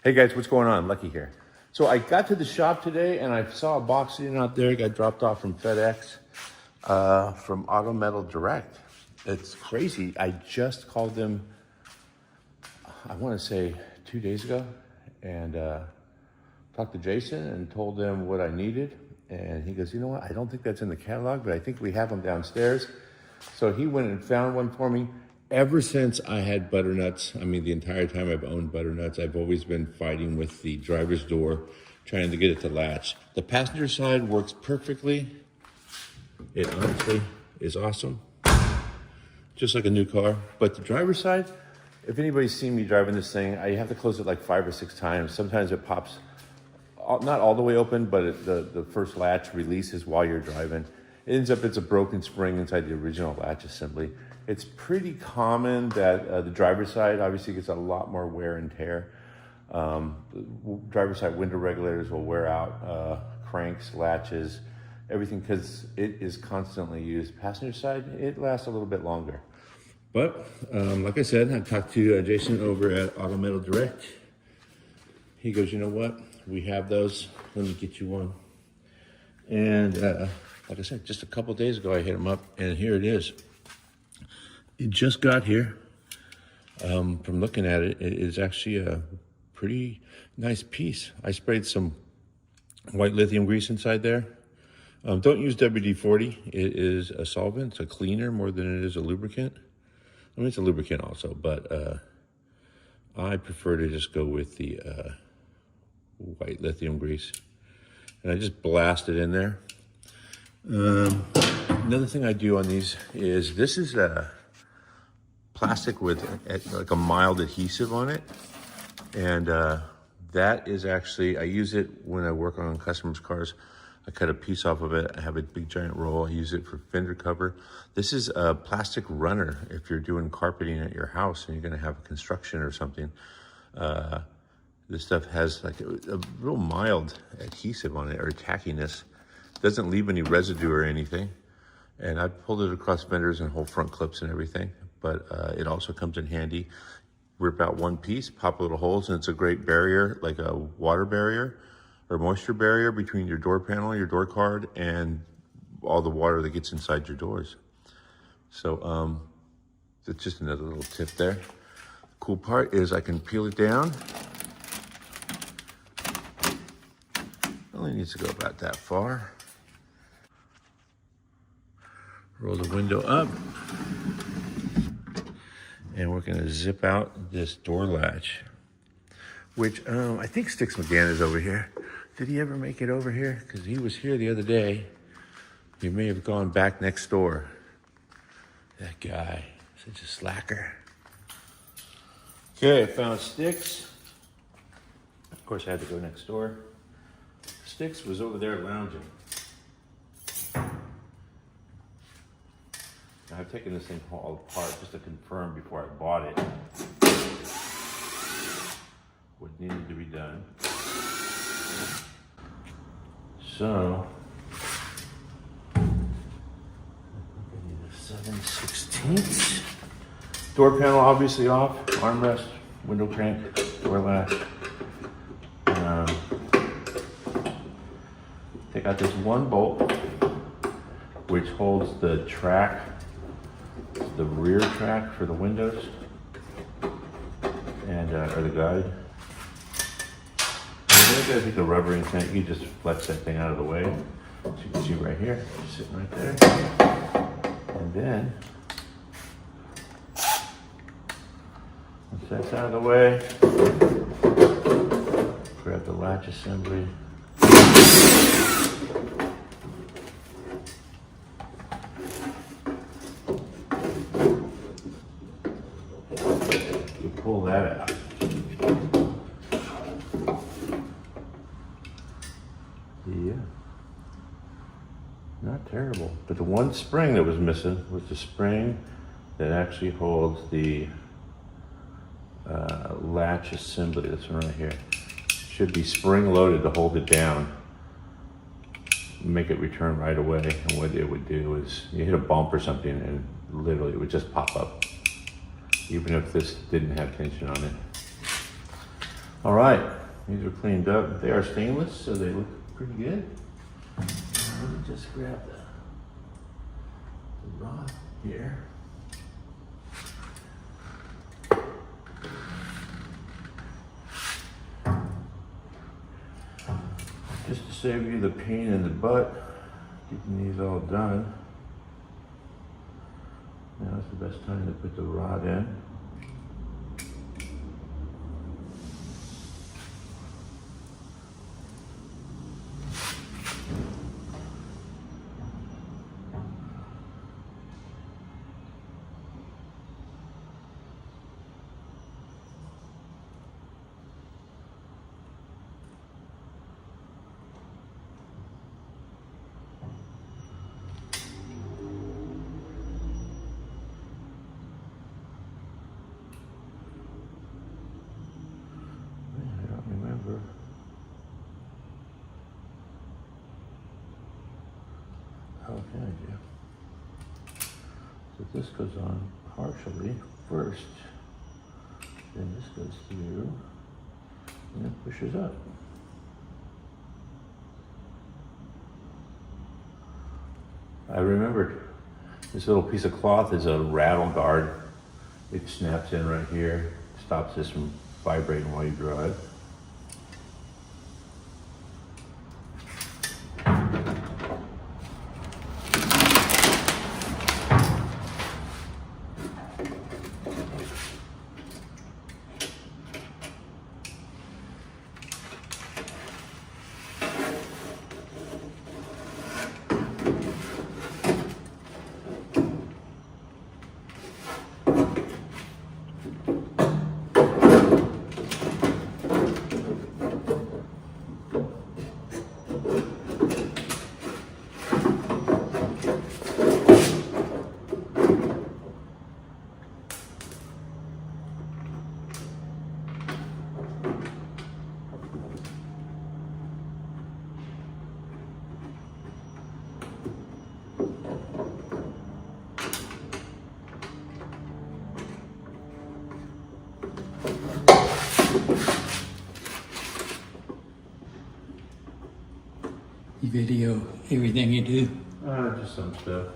Hey guys, what's going on? Lucky here. So I got to the shop today and I saw a box sitting out there. It got dropped off from FedEx, from Auto Metal Direct. It's crazy. I just called them, I want to say 2 days ago, and talked to Jason and told them what I needed. And he goes, you know what? I don't think that's in the catalog, but I think we have them downstairs. So he went and found one for me. Ever since I had butternuts, I mean, the entire time I've owned butternuts, I've always been fighting with the driver's door, trying to get it to latch. The passenger side works perfectly. It honestly is awesome. Just like a new car. But the driver's side, if anybody's seen me driving this thing, I have to close it like 5 or 6 times. Sometimes it pops, not all the way open, but the first latch releases while you're driving. It ends up, it's a broken spring inside the original latch assembly. It's pretty common that the driver's side obviously gets a lot more wear and tear. Driver's side window regulators will wear out, cranks, latches, everything, because it is constantly used. Passenger side, it lasts a little bit longer. But like I said, I talked to Jason over at Auto Metal Direct. He goes, you know what? We have those. Let me get you one. And like I said, just a couple days ago, I hit him up, and here it is. It just got here. From looking at it, it is actually a pretty nice piece. I sprayed some white lithium grease inside there. Don't use WD-40. It is a solvent. It's a cleaner more than it is a lubricant. I mean, it's a lubricant also, but I prefer to just go with the white lithium grease. And I just blast it in there. Another thing I do on these is, this is a plastic with like a mild adhesive on it. And that is actually, I use it when I work on customers' cars. I cut a piece off of it. I have a big giant roll. I use it for fender cover. This is a plastic runner if you're doing carpeting at your house and you're gonna have a construction or something. This stuff has like a real mild adhesive on it, or tackiness. Doesn't leave any residue or anything. And I pulled it across fenders and whole front clips and everything, but it also comes in handy. Rip out one piece, pop little holes, and it's a great barrier, like a water barrier or moisture barrier between your door panel, your door card, and all the water that gets inside your doors. So that's just another little tip there. The cool part is I can peel it down. Only needs to go about that far. Roll the window up. And we're gonna zip out this door latch, which I think Sticks McGann is over here. Did he ever make it over here? Because he was here the other day. He may have gone back next door. That guy, such a slacker. Okay, I found Sticks. Of course, I had to go next door. Sticks was over there lounging. I've taken this thing all apart just to confirm before I bought it what needed to be done. So, I need a 7/16. Door panel obviously off, armrest, window crank, door latch. Take out this one bolt, which holds the track, the rear track for the windows, and or the guide. And then I take the rubber implant. You just flex that thing out of the way, so you can see right here, sitting right there. And then once that's out of the way, grab the latch assembly. Pull that out. Yeah, not terrible. But the one spring that was missing was the spring that actually holds the latch assembly. This one right here. Should be spring loaded to hold it down, make it return right away. And what it would do is you hit a bump or something and literally it would just pop up, even if this didn't have tension on it. All right, these are cleaned up. They are stainless, so they look pretty good. Let me just grab the rod here. Just to save you the pain in the butt, getting these all done. Now's the best time to put the rod in. How can I do? So this goes on partially first, then this goes through, and it pushes up. I remembered this little piece of cloth is a rattle guard. It snaps in right here, stops this from vibrating while you drive. You video everything you do? Just some stuff.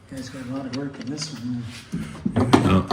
You guys got a lot of work in this one. No.